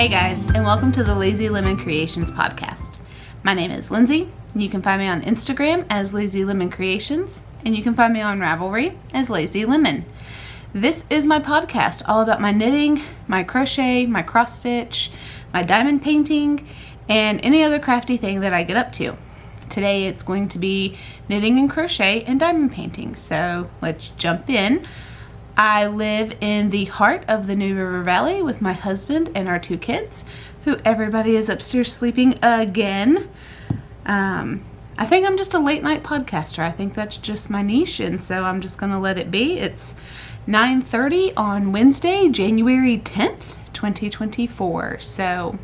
Hey guys, and welcome to the Lazy Lemon Creations podcast. My name is Lindsay. You can find me on Instagram as Lazy Lemon Creations, and you can find me on Ravelry as Lazy Lemon. This is my podcast all about my knitting, my crochet, my cross stitch, my diamond painting, and any other crafty thing that I get up to. Today it's going to be knitting and crochet and diamond painting, so let's jump in. I live in the heart of the New River Valley with my husband and our 2 kids, who everybody is upstairs sleeping again. I think I'm just a late night podcaster. I think that's just my niche, and so I'm just going to let it be. It's 9:30 on Wednesday, January 10th, 2024. So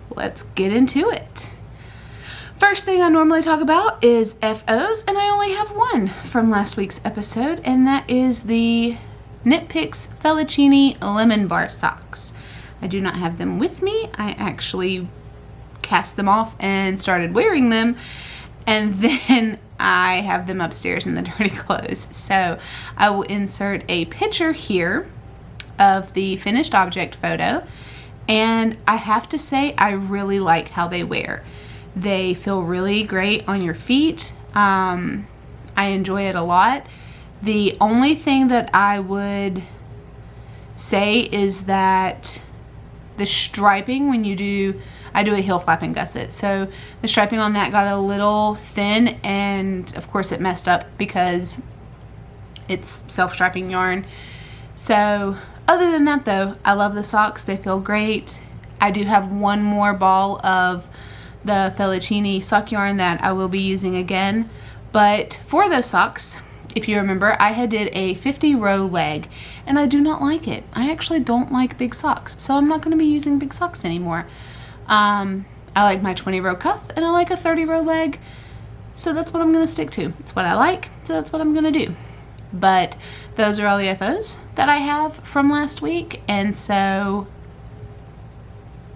let's get into it. First thing I normally talk about is FOs, and I only have one from last week's episode, and that is the Knit Picks Felicini Lemon Bar Socks. I do not have them with me. I actually cast them off and started wearing them, and then I have them upstairs in the dirty clothes. So I will insert a picture here of the finished object photo, and I have to say I really like how they wear. They feel really great on your feet. I enjoy it a lot. The only thing that I would say is that the striping when you do, I do a heel flap and gusset, so the striping on that got a little thin, and of course it messed up because it's self-striping yarn. So other than that though, I love the socks. They feel great. I do have one more ball of the Felicini sock yarn that I will be using again, but for those socks, if you remember, I had did a 50 row leg, and I do not like it. I actually don't like big socks, so I'm not going to be using big socks anymore. I like my 20 row cuff, and I like a 30 row leg, so that's what I'm going to stick to. It's what I like, so that's what I'm going to do. But those are all the FOs that I have from last week, and so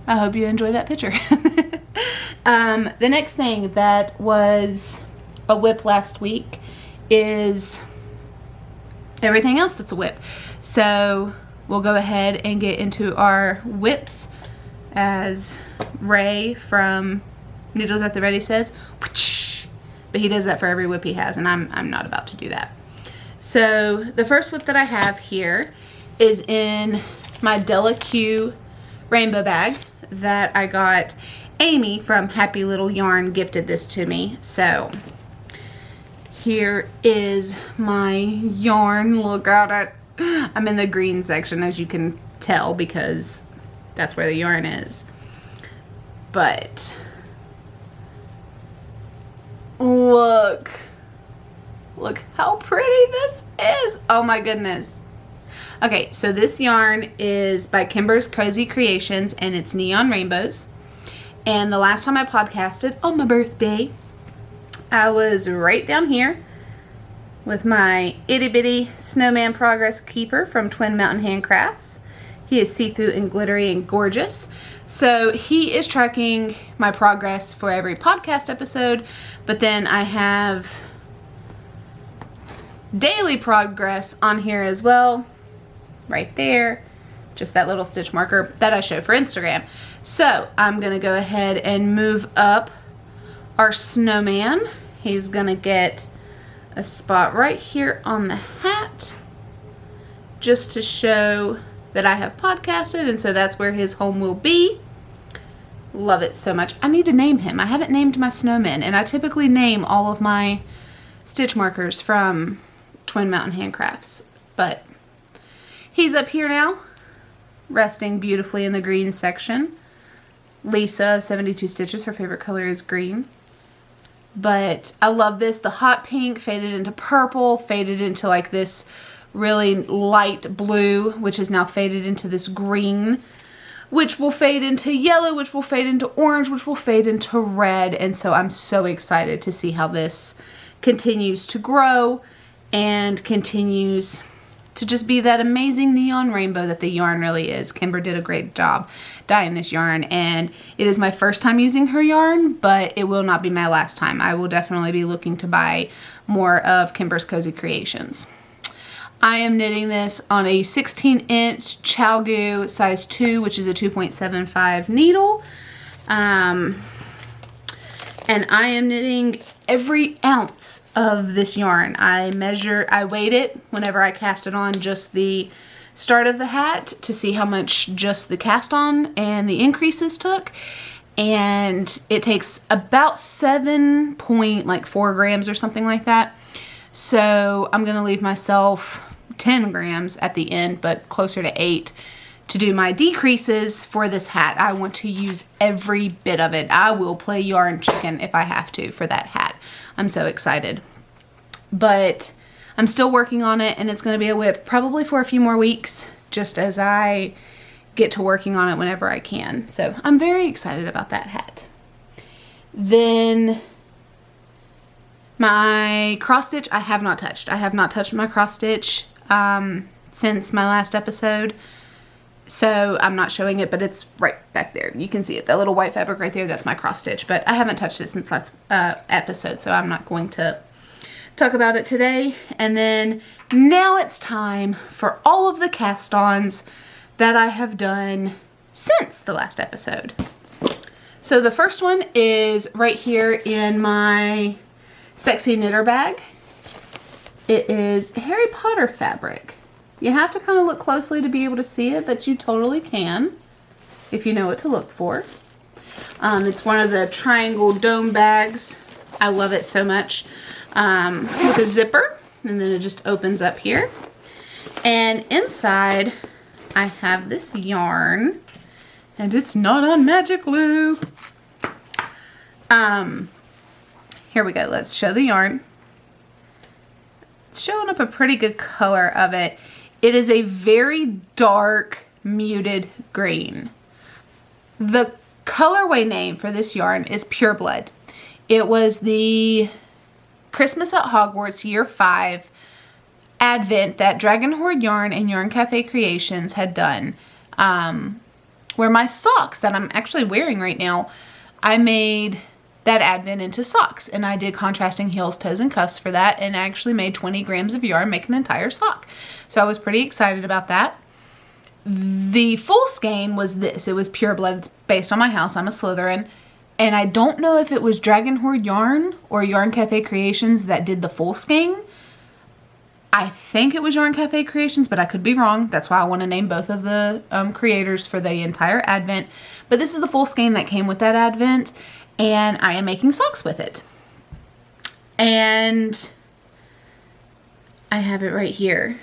I hope you enjoy that picture. The next thing that was a whip last week is everything else that's a whip. So we'll go ahead and get into our whips, as Ray from Needles at the Ready says, whoosh, but he does that for every whip he has, and I'm not about to do that. So the first whip that I have here is in my Della Q rainbow bag that I got. Amie from Happy Little Yarn gifted this to me. So here is my yarn. Look at it. I'm in the green section, as you can tell, because that's where the yarn is. But look how pretty this is. Oh my goodness. Okay, so this yarn is by Kimber's Cozy Creations, and it's Neon Rainbows. And the last time I podcasted on my birthday, I was right down here with my itty bitty snowman progress keeper from Twin Mountain Handcrafts. He is see-through and glittery and gorgeous. So he is tracking my progress for every podcast episode, but then I have daily progress on here as well, right there. Just that little stitch marker that I show for Instagram. So I'm gonna go ahead and move up our snowman. He's gonna get a spot right here on the hat, just to show that I have podcasted, and so that's where his home will be. Love it so much. I need to name him. I haven't named my snowman, and I typically name all of my stitch markers from Twin Mountain Handcrafts, but he's up here now, resting beautifully in the green section. Lisa, 72 Stitches, her favorite color is green. But I love this. The hot pink faded into purple, faded into like this really light blue, which is now faded into this green, which will fade into yellow, which will fade into orange, which will fade into red. And so I'm so excited to see how this continues to grow and continues to just be that amazing neon rainbow that the yarn really is. Kimber did a great job dyeing this yarn, and it is my first time using her yarn, but it will not be my last time. I will definitely be looking to buy more of Kimber's Cozy Creations. I am knitting this on a 16-inch ChiaoGoo size 2, which is a 2.75 needle. And I am knitting every ounce of this yarn. I weighed it whenever I cast it on just the start of the hat to see how much just the cast on and the increases took. And it takes about 7.4 grams or something like that. So I'm going to leave myself 10 grams at the end, but closer to 8 to do my decreases for this hat. I want to use every bit of it. I will play yarn chicken if I have to for that hat. I'm so excited. But I'm still working on it, and it's going to be a whip probably for a few more weeks, just as I get to working on it whenever I can. So I'm very excited about that hat. Then my cross stitch, I have not touched. I have not touched my cross stitch since my last episode. So I'm not showing it, but it's right back there. You can see it, that little white fabric right there, that's my cross stitch. But I haven't touched it since last episode, so I'm not going to talk about it today. And then now it's time for all of the cast-ons that I have done since the last episode. So the first one is right here in my Sexy Knitter bag. It is Harry Potter fabric. You have to kind of look closely to be able to see it, but you totally can if you know what to look for. It's one of the triangle dome bags. I love it so much. With a zipper, and then it just opens up here. And inside, I have this yarn, and it's not on magic glue. Here we go. Let's show the yarn. It's showing up a pretty good color of it. It is a very dark, muted green. The colorway name for this yarn is Pure Blood. It was the Christmas at Hogwarts Year 5 advent that Dragon Horde Yarn and Yarn Cafe Creations had done. Where my socks that I'm actually wearing right now, I made that advent into socks, and I did contrasting heels, toes, and cuffs for that, and I actually made 20 grams of yarn, make an entire sock. So I was pretty excited about that. The full skein was this. It was Pure Blood. It's based on my house. I'm a Slytherin. And I don't know if it was Dragon Horde Yarn or Yarn Cafe Creations that did the full skein. I think it was Yarn Cafe Creations, but I could be wrong. That's why I want to name both of the creators for the entire advent. But this is the full skein that came with that advent, and I am making socks with it. And I have it right here.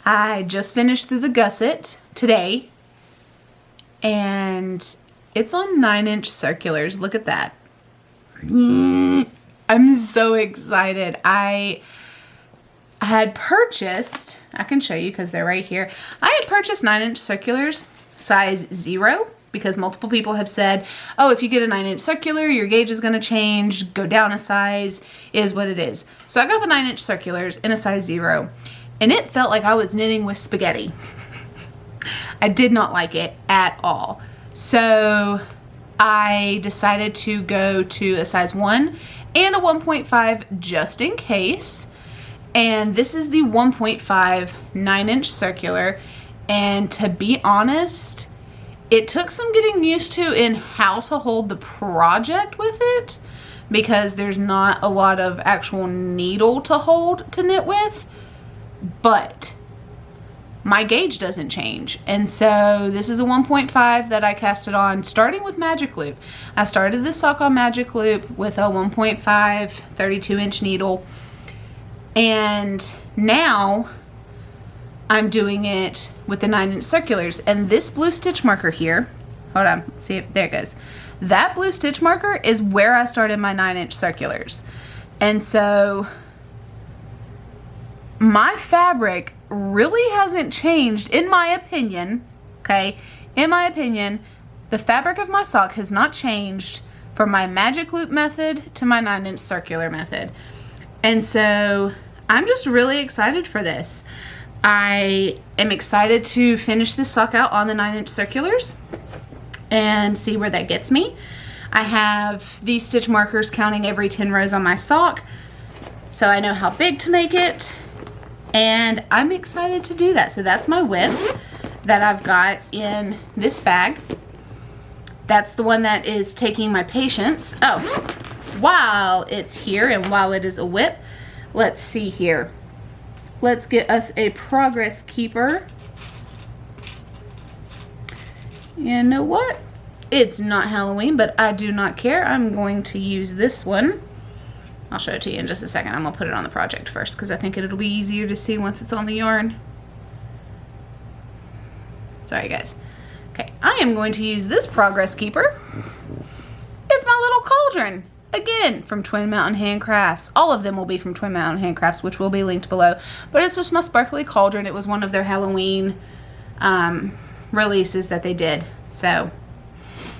I just finished through the gusset today, and it's on 9-inch circulars. Look at that. I'm so excited. I had purchased, I can show you because they're right here. I had purchased 9-inch circulars size 0 because multiple people have said, oh, if you get a 9-inch circular, your gauge is going to change, go down a size, is what it is. So I got the 9-inch circulars in a size 0, and it felt like I was knitting with spaghetti. I did not like it at all. So I decided to go to a size 1 and a 1.5 just in case. And this is the 1.5 9-inch circular. And to be honest, it took some getting used to in how to hold the project with it, because there's not a lot of actual needle to hold to knit with. But my gauge doesn't change, and so this is a 1.5 that I casted on starting with magic loop. I started this sock on magic loop with a 1.5 32-inch needle, and now I'm doing it with the 9-inch circulars. And this blue stitch marker here, hold on, let's see if there it goes. That blue stitch marker is where I started my 9-inch circulars. And so my fabric really hasn't changed, in my opinion. Okay, in my opinion, the fabric of my sock has not changed from my magic loop method to my 9-inch circular method. And so I'm just really excited for this. I am excited to finish this sock out on the 9-inch circulars and see where that gets me. I have these stitch markers counting every 10 rows on my sock, so I know how big to make it. And I'm excited to do that. So that's my whip that I've got in this bag. That's the one that is taking my patience. Oh, while it's here and while it is a whip, let's see here. Let's get us a progress keeper. You know what? It's not Halloween, but I do not care. I'm going to use this one. I'll show it to you in just a second. I'm going to put it on the project first because I think it'll be easier to see once it's on the yarn. Sorry, guys. Okay, I am going to use this progress keeper. It's my little cauldron. Again, from Twin Mountain Handcrafts. All of them will be from Twin Mountain Handcrafts, which will be linked below. But it's just my sparkly cauldron. It was one of their Halloween releases that they did. So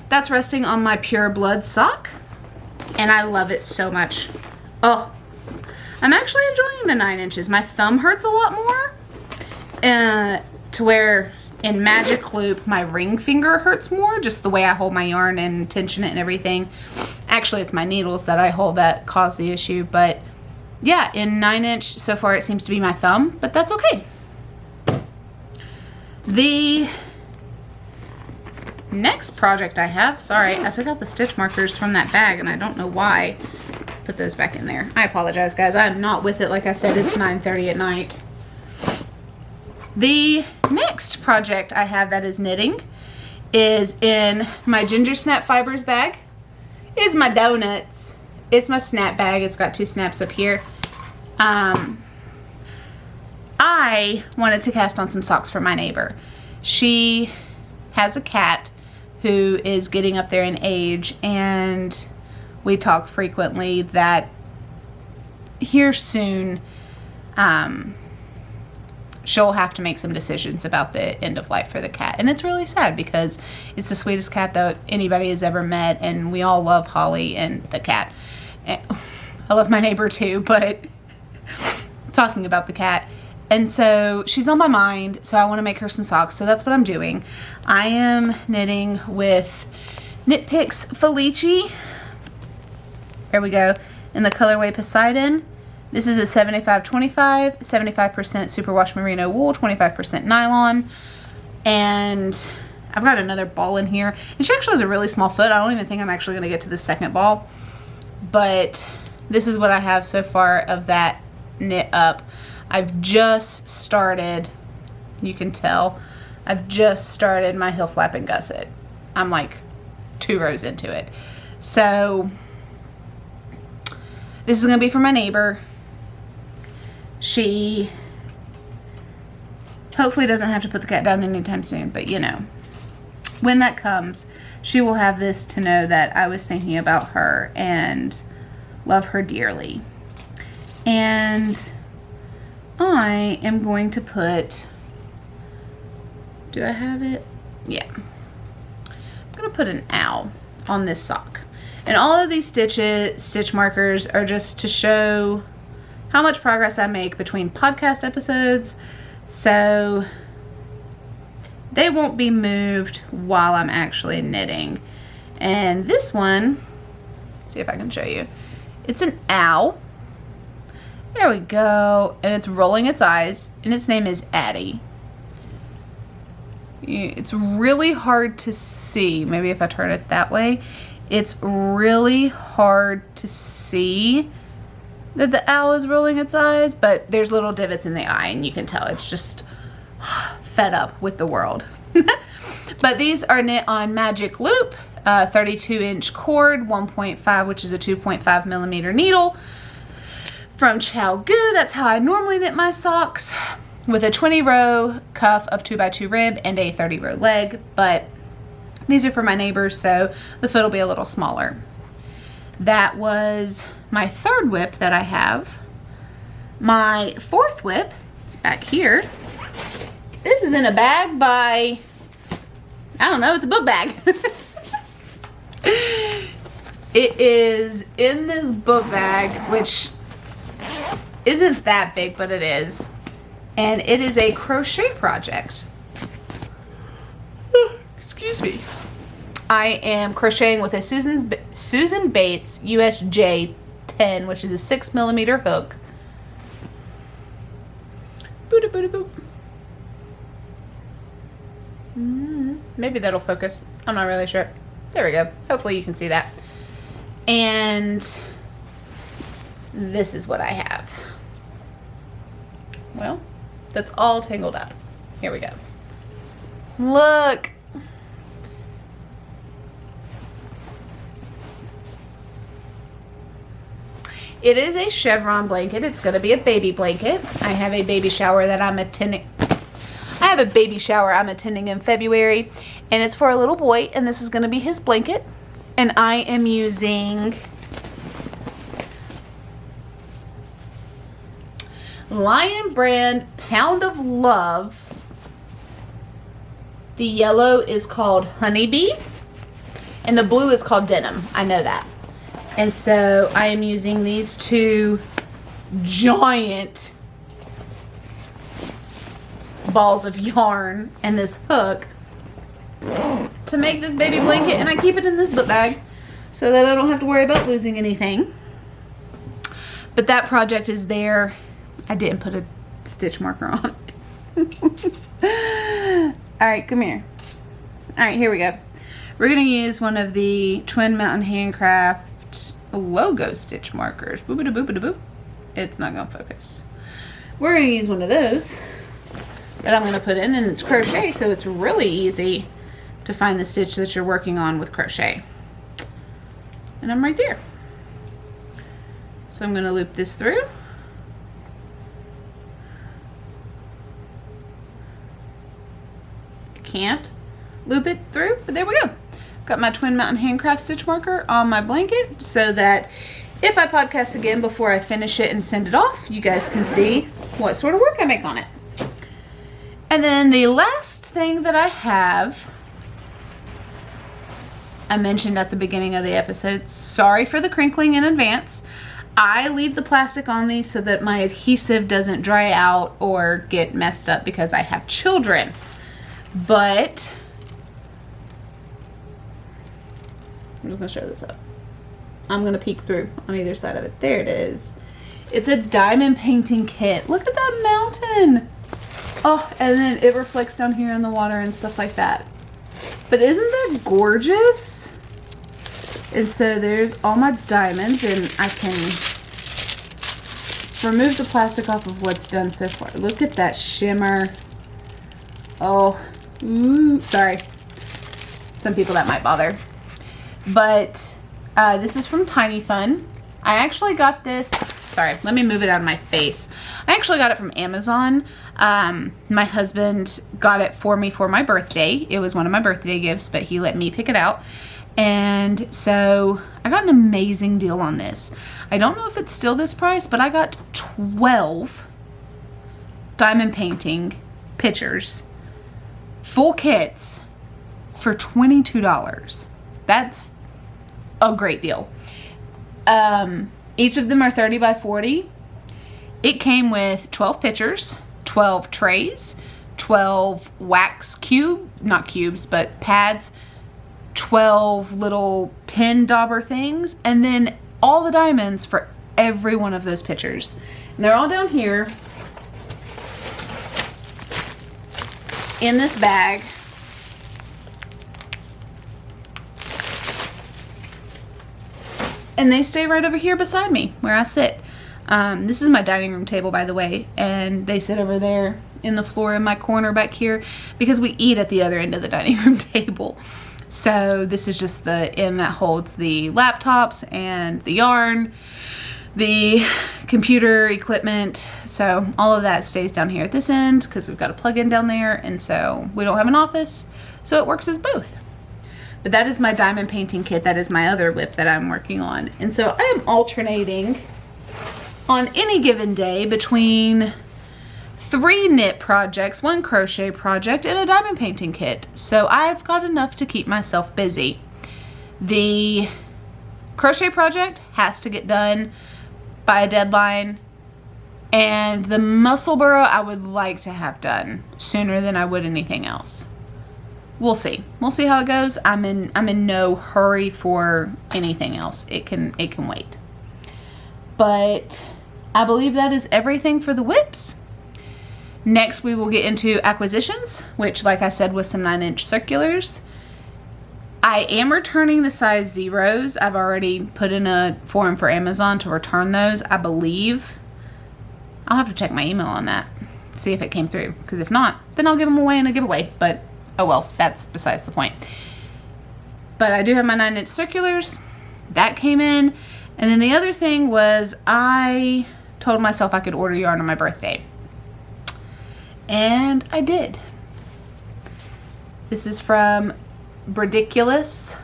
that's resting on my Pure Blood sock. And I love it so much. Oh, I'm actually enjoying the 9 inches. My thumb hurts a lot more. To where in Magic Loop, my ring finger hurts more. Just the way I hold my yarn and tension it and everything. Actually, it's my needles that I hold that cause the issue. But yeah, in 9 inch, so far it seems to be my thumb. But that's okay. The next project I have, sorry, I took out the stitch markers from that bag and I don't know why. Put those back in there. I apologize, guys. I'm not with it. Like I said, it's 9:30 at night. The next project I have that is knitting is in my Ginger Snap Fibers bag. It's my donuts. It's my snap bag. It's got 2 snaps up here. I wanted to cast on some socks for my neighbor. She has a cat who is getting up there in age, and we talk frequently that here soon she'll have to make some decisions about the end of life for the cat. And it's really sad because it's the sweetest cat that anybody has ever met, and we all love Holly and the cat. I love my neighbor too, but talking about the cat. And so she's on my mind, so I want to make her some socks. So that's what I'm doing. I am knitting with Knit Picks Felici. There we go. In the colorway Poseidon. This is a 75-25, 75% superwash merino wool, 25% nylon. And I've got another ball in here. And she actually has a really small foot. I don't even think I'm actually going to get to the second ball. But this is what I have so far of that knit up. I've just started, you can tell, I've just started my heel flap and gusset. I'm like 2 rows into it. So this is going to be for my neighbor. She hopefully doesn't have to put the cat down anytime soon, but you know, when that comes, she will have this to know that I was thinking about her and love her dearly. And I am going to put, do I have it? Yeah. I'm going to put an owl on this sock. And all of these stitch markers are just to show how much progress I make between podcast episodes, so they won't be moved while I'm actually knitting. And this one, let's see if I can show you. It's an owl. There we go. And it's rolling its eyes, and its name is Addie. It's really hard to see. Maybe if I turn it that way. It's really hard to see that the owl is rolling its eyes, but there's little divots in the eye, and you can tell it's just fed up with the world. But these are knit on Magic Loop, 32-inch cord, 1.5, which is a 2.5 millimeter needle from Chow Goo. That's how I normally knit my socks, with a 20-row cuff of 2x2 rib and a 30-row leg. But these are for my neighbors, so the foot will be a little smaller. That was my 3rd whip that I have. My 4th whip, it's back here. This is in a bag by, I don't know, it's a book bag. It is in this book bag, which isn't that big, but it is. And it is a crochet project. Excuse me. I am crocheting with a Susan Bates USJ 10, which is a 6 millimeter hook. Maybe that'll focus. I'm not really sure. There we go. Hopefully you can see that. And this is what I have. Well, that's all tangled up. Here we go. Look. It is a chevron blanket. It's going to be a baby blanket. I have a baby shower that I'm attending. In February, and it's for a little boy, and this is going to be his blanket. And I am using Lion brand Pound of Love. The yellow is called Honeybee, and the blue is called Denim. I know that. And so I am using these two giant balls of yarn and this hook to make this baby blanket, and I keep it in this book bag so that I don't have to worry about losing anything. But that project is there. I didn't put a stitch marker on it. Alright, come here. Alright, here we go. We're going to use one of the Twin Mountain Handcraft logo stitch markers. Boop-a-da-boop-a-da-boop. It's not going to focus. We're going to use one of those that I'm going to put in, and it's crochet, so it's really easy to find the stitch that you're working on with crochet. And I'm right there. So I'm going to loop this through. Can't loop it through, but there we go. Got my Twin Mountain Handcraft stitch marker on my blanket so that if I podcast again before I finish it and send it off, you guys can see what sort of work I make on it. And then the last thing that I have, I mentioned at the beginning of the episode, sorry for the crinkling in advance. I leave the plastic on these so that my adhesive doesn't dry out or get messed up because I have children. But I'm just going to show this up. I'm going to peek through on either side of it. There it is. It's a diamond painting kit. Look at that mountain. Oh, and then it reflects down here in the water and stuff like that. But isn't that gorgeous? And so there's all my diamonds, and I can remove the plastic off of what's done so far. Look at that shimmer. Oh, ooh, sorry. Some people that might bother. But this is from Tiny Fun. I actually got this, sorry, let me move it out of my face. I actually got it from Amazon. My husband got it for me for my birthday. It was one of my birthday gifts, but he let me pick it out. And so I got an amazing deal on this. I don't know if it's still this price, but I got 12 diamond painting pictures, full kits, for $22. That's a great deal. Each of them are 30 by 40. It came with 12 pictures, 12 trays, 12 wax not cubes, but pads, 12 little pin dauber things, and then all the diamonds for every one of those pictures. And they're all down here in this bag. And they stay right over here beside me where I sit. This is my dining room table, by the way, and they sit over there in the floor in my corner back here because we eat at the other end of the dining room table. So this is just the end that holds the laptops and the yarn, the computer equipment. So all of that stays down here at this end because we've got a plug-in down there, and so we don't have an office, so it works as both. But that is my diamond painting kit. That is my other whip that I'm working on. And so I am alternating on any given day between 3 knit projects, 1 crochet project, and a diamond painting kit. So I've got enough to keep myself busy. The crochet project has to get done by a deadline, and the muscle burrow I would like to have done sooner than I would anything else. We'll see. We'll see how it goes. I'm in no hurry for anything else. It can wait. But I believe that is everything for the whips. Next, we will get into acquisitions, which, like I said, was some 9-inch circulars. I am returning the size 0s. I've already put in a form for Amazon to return those, I believe. I'll have to check my email on that, see if it came through. Because if not, then I'll give them away in a giveaway. But, oh well, that's besides the point. But I do have my 9-inch circulars. That came in. And then the other thing was I told myself I could order yarn on my birthday. And I did. This is from Ridiculous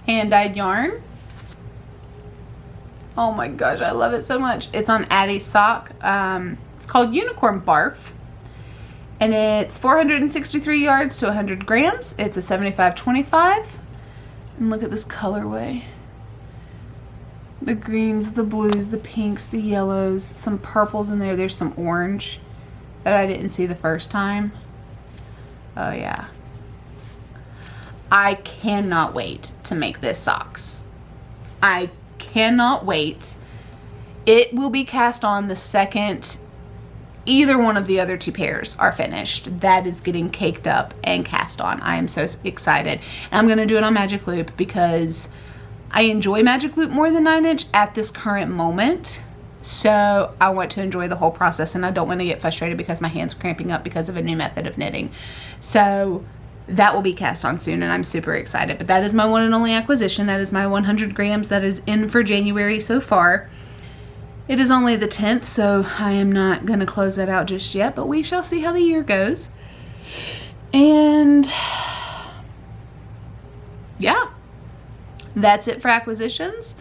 hand-dyed yarn. Oh my gosh, I love it so much. It's on Addie's sock. It's called Unicorn Barf. And it's 463 yards to 100 grams. It's a 75-25. And look at this colorway. The greens, the blues, the pinks, the yellows, some purples in there. There's some orange that I didn't see the first time. Oh yeah. I cannot wait to make this socks. I cannot wait. It will be cast on the second either one of the other 2 pairs are finished. That is getting caked up and cast on. I am so excited. And I'm going to do it on Magic Loop because I enjoy Magic Loop more than 9-inch at this current moment. So I want to enjoy the whole process, and I don't want to get frustrated because my hand's cramping up because of a new method of knitting. So that will be cast on soon, and I'm super excited. But that is my one and only acquisition. That is my 100 grams that is in for January so far. It is only the 10th, so I am not going to close that out just yet, but we shall see how the year goes. And yeah, that's it for acquisitions.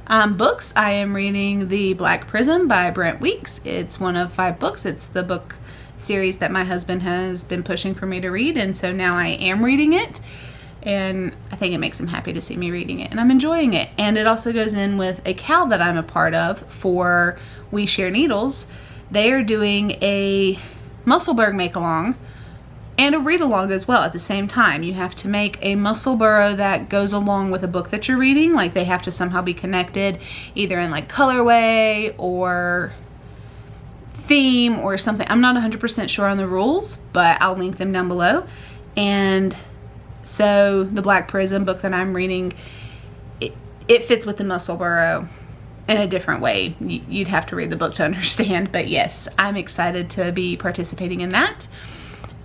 Books, I am reading The Black Prism by Brent Weeks. It's one of 5 books. It's the book series that my husband has been pushing for me to read, and so now I am reading it, and I think it makes him happy to see me reading it, and I'm enjoying it. And it also goes in with a CAL that I'm a part of for We Share Needles. They are doing a Musselburgh make-along and a read-along as well at the same time. You have to make a muscle burrow that goes along with a book that you're reading. Like, they have to somehow be connected, either in like colorway or theme or something. I'm not 100% sure on the rules, but I'll link them down below. And so the Black Prism book that I'm reading, it fits with the muscle burrow in a different way. You'd have to read the book to understand, but yes, I'm excited to be participating in that.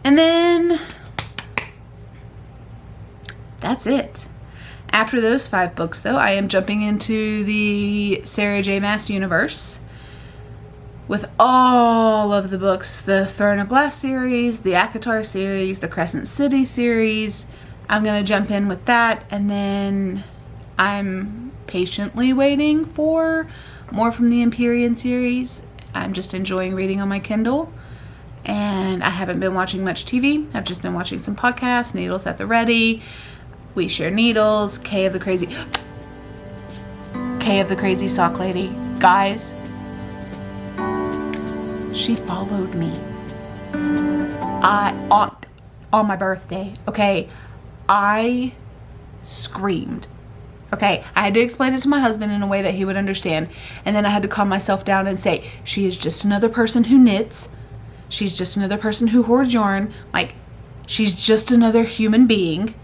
And then that's it. After those 5 books, though, I am jumping into the Sarah J. Maas universe with all of the books, the Throne of Glass series, the Akatar series, the Crescent City series. I'm going to jump in with that, and then I'm patiently waiting for more from the Empyrean series. I'm just enjoying reading on my Kindle. And I haven't been watching much TV. I've just been watching some podcasts, Needles at the Ready, We Share Needles, Kay of the Crazy Sock Lady. Guys, she followed me. On my birthday, okay? I screamed. Okay, I had to explain it to my husband in a way that he would understand. And then I had to calm myself down and say, she is just another person who knits. She's just another person who hoards yarn. Like, she's just another human being.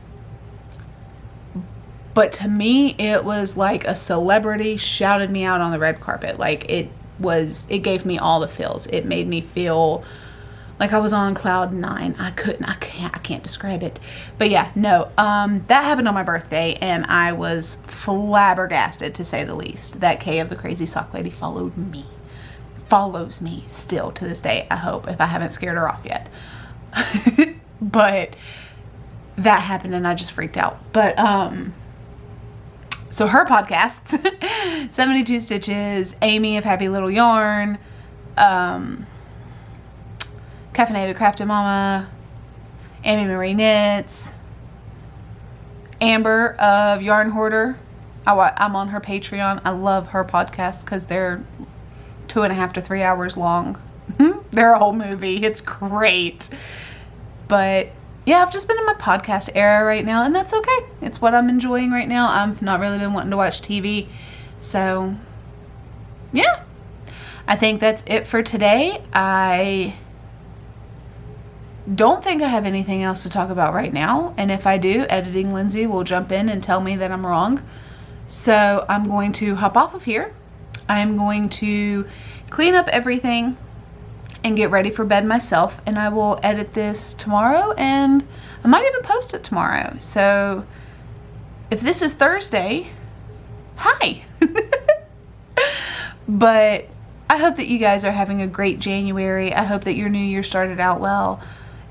But to me, it was like a celebrity shouted me out on the red carpet. Like, it gave me all the feels. It made me feel like I was on cloud 9. I can't describe it. But yeah, no, that happened on my birthday, and I was flabbergasted, to say the least, that Kay of the Crazy Sock Lady follows me still to this day, I hope, if I haven't scared her off yet. But that happened, and I just freaked out. But so her podcasts, 72 Stitches, Amie of Happy Little Yarn, Caffeinated Crafted Mama, Amie Marie Knits, Amber of Yarn Hoarder. I'm on her Patreon. I love her podcasts because they're 2.5 to 3 hours long. They're a whole movie. It's great. But yeah, I've just been in my podcast era right now, and that's okay. It's what I'm enjoying right now. I've not really been wanting to watch TV. So yeah, I think that's it for today. I don't think I have anything else to talk about right now. And if I do, Editing Lindsay will jump in and tell me that I'm wrong. So I'm going to hop off of here. I'm going to clean up everything and get ready for bed myself. And I will edit this tomorrow, and I might even post it tomorrow. So if this is Thursday, hi. But I hope that you guys are having a great January. I hope that your new year started out well.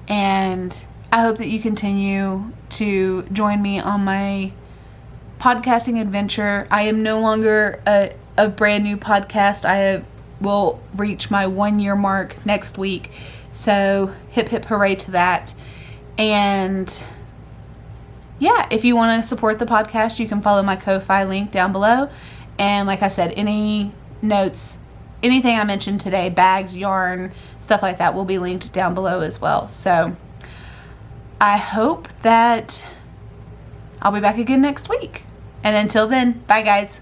And I hope that you continue to join me on my podcasting adventure. I am no longer a brand new podcast. I will reach my 1 year mark next week. So hip hip hooray to that. And yeah, if you want to support the podcast, you can follow my Ko-Fi link down below. And like I said, any notes, anything I mentioned today, bags, yarn, stuff like that, will be linked down below as well. So I hope that I'll be back again next week. And until then, bye guys.